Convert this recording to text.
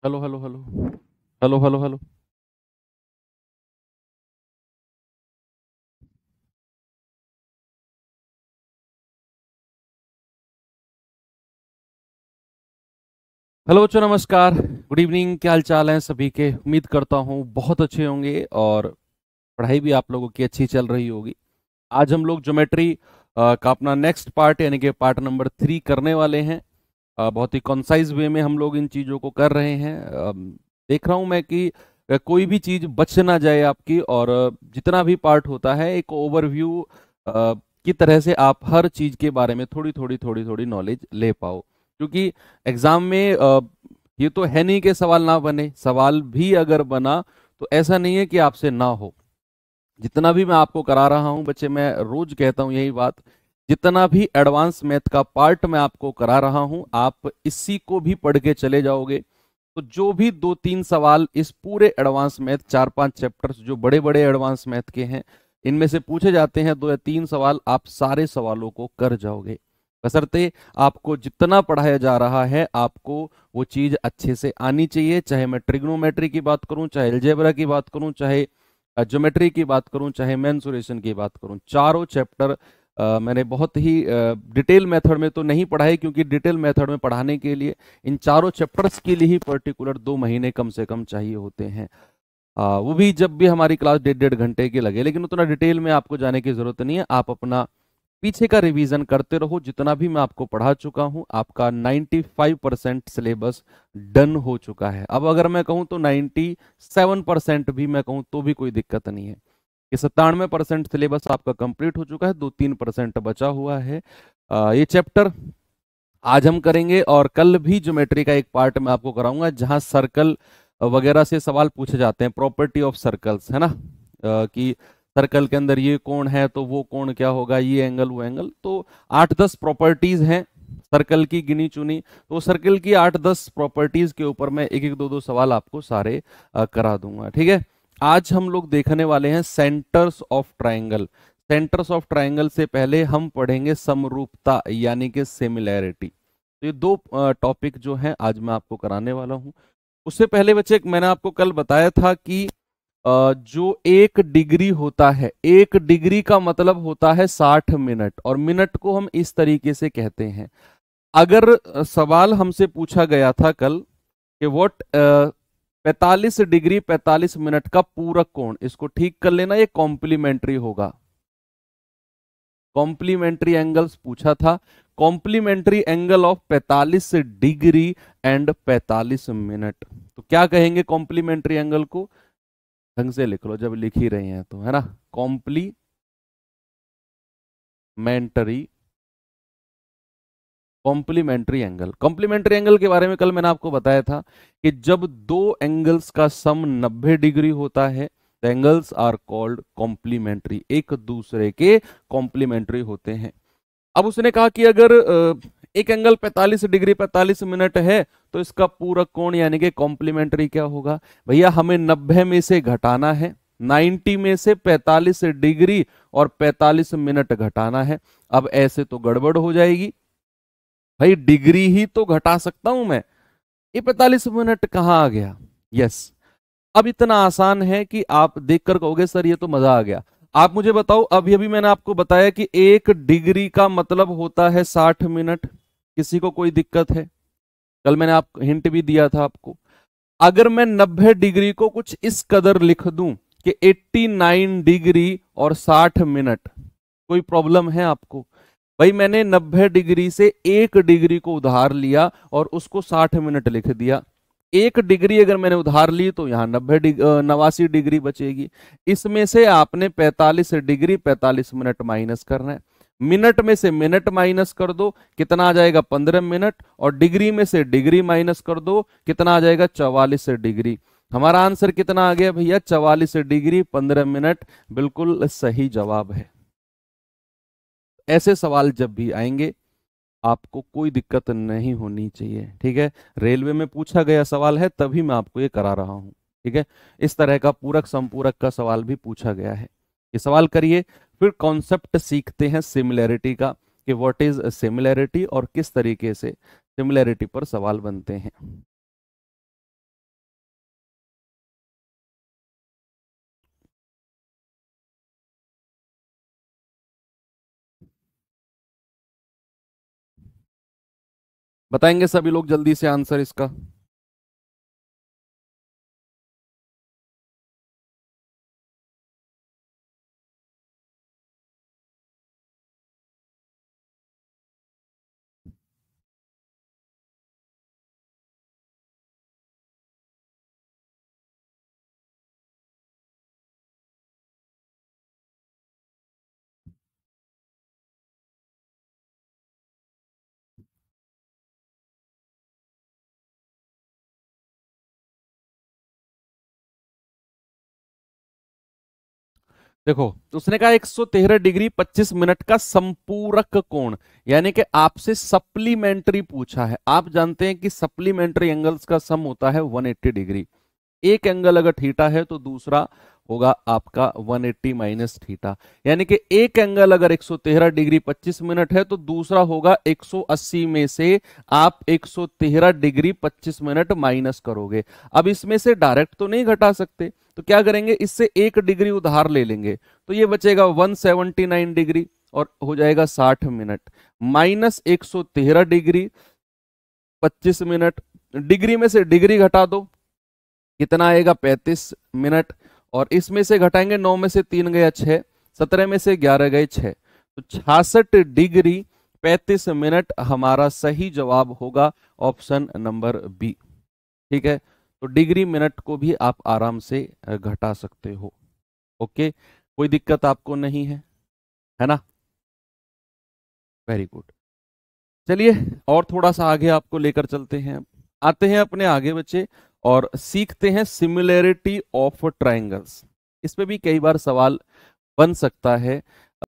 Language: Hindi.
Hello hello hello hello hello hello. Hello बच्चों, नमस्कार, गुड इवनिंग। क्या हाल चाल है सभी के? उम्मीद करता हूँ बहुत अच्छे होंगे और पढ़ाई भी आप लोगों की अच्छी चल रही होगी। आज हम लोग ज्योमेट्री का अपना नेक्स्ट पार्ट यानी कि पार्ट नंबर 3 करने वाले हैं। बहुत ही कॉन्साइज वे में हम लोग इन चीज़ों को कर रहे हैं। देख रहा हूँ मैं कि कोई भी चीज़ बच ना जाए आपकी, और जितना भी पार्ट होता है एक ओवरव्यू की तरह से आप हर चीज़ के बारे में थोड़ी थोड़ी नॉलेज ले पाओ। क्योंकि एग्जाम में ये तो है नहीं कि सवाल ना बने, सवाल भी अगर बना तो ऐसा नहीं है कि आपसे ना हो। जितना भी मैं आपको करा रहा हूं बच्चे, मैं रोज कहता हूं यही बात, जितना भी एडवांस मैथ का पार्ट मैं आपको करा रहा हूं आप इसी को भी पढ़ के चले जाओगे तो जो भी दो तीन सवाल इस पूरे एडवांस मैथ, चार पांच चैप्टर्स जो बड़े बड़े एडवांस मैथ के हैं, इनमें से पूछे जाते हैं, दो या तीन सवाल आप सारे सवालों को कर जाओगे। बशर्ते आपको जितना पढ़ाया जा रहा है आपको वो चीज अच्छे से आनी चाहिए। चाहे मैं ट्रिग्नोमेट्री की बात करूं, चाहे अलजेब्रा की बात करूं, चाहे ज्योमेट्री की बात करूं, चाहे मेंसुरेशन की बात करूं, चारों चैप्टर मैंने बहुत ही डिटेल मेथड में तो नहीं पढ़ाई, क्योंकि डिटेल मेथड में पढ़ाने के लिए इन चारों चैप्टर्स के लिए ही पर्टिकुलर 2 महीने कम से कम चाहिए होते हैं। वो भी जब भी हमारी क्लास 1.5 घंटे की लगे, लेकिन उतना डिटेल में आपको जाने की जरूरत नहीं है। आप अपना पीछे का रिवीजन करते रहो। जितना भी मैं आपको पढ़ा चुका हूं आपका 95% सिलेबस डन हो चुका है। अब अगर मैं कहूं तो 97% भी मैं कहूं तो भी कोई दिक्कत नहीं है कि 97% सिलेबस आपका कंप्लीट हो चुका है, 2-3% बचा हुआ है। ये चैप्टर आज हम करेंगे, और कल भी ज्योमेट्री का एक पार्ट मैं आपको कराऊंगा जहां सर्कल वगैरह से सवाल पूछे जाते हैं, प्रॉपर्टी ऑफ सर्कल्स, है ना। कि सर्कल के अंदर ये कोण है तो वो कोण क्या होगा, ये एंगल वो एंगल, तो 8-10 प्रॉपर्टीज हैं सर्कल की गिनी चुनी। तो सर्कल की 8-10 प्रॉपर्टीज के ऊपर मैं एक एक दो दो सवाल आपको सारे करा दूंगा, ठीक है। आज हम लोग देखने वाले हैं centres of triangle. Centres of triangle से पहले हम पढ़ेंगे समरूपता यानी कि सिमिलैरिटी। तो ये दो टॉपिक जो हैं आज मैं आपको कराने वाला हूं। उससे पहले बच्चे, मैंने आपको कल बताया था कि जो 1 डिग्री होता है, 1 डिग्री का मतलब होता है 60 मिनट, और मिनट को हम इस तरीके से कहते हैं। अगर सवाल हमसे पूछा गया था कल कि व्हाट 45 डिग्री 45 मिनट का पूरक कोण, इसको ठीक कर लेना, ये कॉम्प्लीमेंट्री होगा। कॉम्प्लीमेंट्री एंगल्स पूछा था, complementary angle of 45 degree and 45 minute. तो क्या कहेंगे कॉम्प्लीमेंट्री एंगल को? ढंग से लिख लो जब लिख ही रहे हैं तो, है ना। Complementary complementary angle, complementary angle के बारे में कल मैंने आपको बताया था कि जब दो एंगल्स का सम 90 डिग्री होता है, the angles are called complementary, एक दूसरे के कॉम्प्लीमेंट्री होते हैं। अब उसने कहा कि अगर एक एंगल 45 डिग्री 45 मिनट है तो इसका पूरक कोण यानी कि कॉम्प्लीमेंट्री क्या होगा? भैया हमें 90 में से घटाना है, 90 में से 45 डिग्री और 45 मिनट घटाना है। अब ऐसे तो गड़बड़ हो जाएगी, भाई डिग्री ही तो घटा सकता हूं मैं, ये 45 मिनट कहाँ आ गया? यस। अब इतना आसान है कि आप देखकर कहोगे सर ये तो मजा आ गया। आप मुझे बताओ, अभी अभी मैंने आपको बताया कि 1 डिग्री का मतलब होता है 60 मिनट। किसी को कोई दिक्कत है? कल मैंने आप हिंट भी दिया था आपको। अगर मैं 90 डिग्री को कुछ इस कदर लिख दूं कि 89 डिग्री और 60 मिनट, कोई प्रॉब्लम है आपको? भाई मैंने 90 डिग्री से 1 डिग्री को उधार लिया और उसको 60 मिनट लिख दिया। 1 डिग्री अगर मैंने उधार ली तो यहाँ 89 डिग्री बचेगी। इसमें से आपने 45 डिग्री 45 मिनट माइनस करना है। मिनट में से मिनट माइनस कर दो, कितना आ जाएगा? 15 मिनट। और डिग्री में से डिग्री माइनस कर दो, कितना आ जाएगा? 44 डिग्री। हमारा आंसर कितना आ गया भैया? 44 डिग्री 15 मिनट, बिल्कुल सही जवाब है। ऐसे सवाल जब भी आएंगे आपको कोई दिक्कत नहीं होनी चाहिए, ठीक है। रेलवे में पूछा गया सवाल है तभी मैं आपको ये करा रहा हूं, ठीक है। इस तरह का पूरक संपूरक का सवाल भी पूछा गया है। ये सवाल करिए, फिर कॉन्सेप्ट सीखते हैं सिमिलैरिटी का कि व्हाट इज सिमिलैरिटी और किस तरीके से सिमिलैरिटी पर सवाल बनते हैं। बताएंगे सभी लोग जल्दी से आंसर इसका। देखो, उसने कहा 113 डिग्री 25 मिनट का संपूरक कोण, यानी कि आपसे सप्लीमेंट्री पूछा है। आप जानते हैं कि सप्लीमेंट्री एंगल्स का सम होता है 180 डिग्री। एक एंगल अगर थीटा है तो दूसरा होगा आपका 180 माइनस थीटा, यानी कि एक एंगल अगर 113 डिग्री 25 मिनट है तो दूसरा होगा 180 में से आप 113 डिग्री 25 मिनट माइनस करोगे। अब इसमें से डायरेक्ट तो नहीं घटा सकते, तो क्या करेंगे, इससे एक डिग्री उधार ले लेंगे, तो ये बचेगा 179 डिग्री और हो जाएगा 60 minute, minus 113 degree 25 minute, degree में से डिग्री घटा दो, कितना आएगा 35 मिनट, और इसमें से घटाएंगे 9 में से 3 गया 6, 17 में से 11 गए 6, तो 66 डिग्री 35 मिनट हमारा सही जवाब होगा, ऑप्शन नंबर बी। ठीक है, तो डिग्री मिनट को भी आप आराम से घटा सकते हो। ओके, कोई दिक्कत आपको नहीं है ना? Very good. चलिए और थोड़ा सा आगे आपको लेकर चलते हैं। आते हैं अपने आगे बच्चे और सीखते हैं सिमिलैरिटी ऑफ ट्रायंगल्स। इस पे भी कई बार सवाल बन सकता है।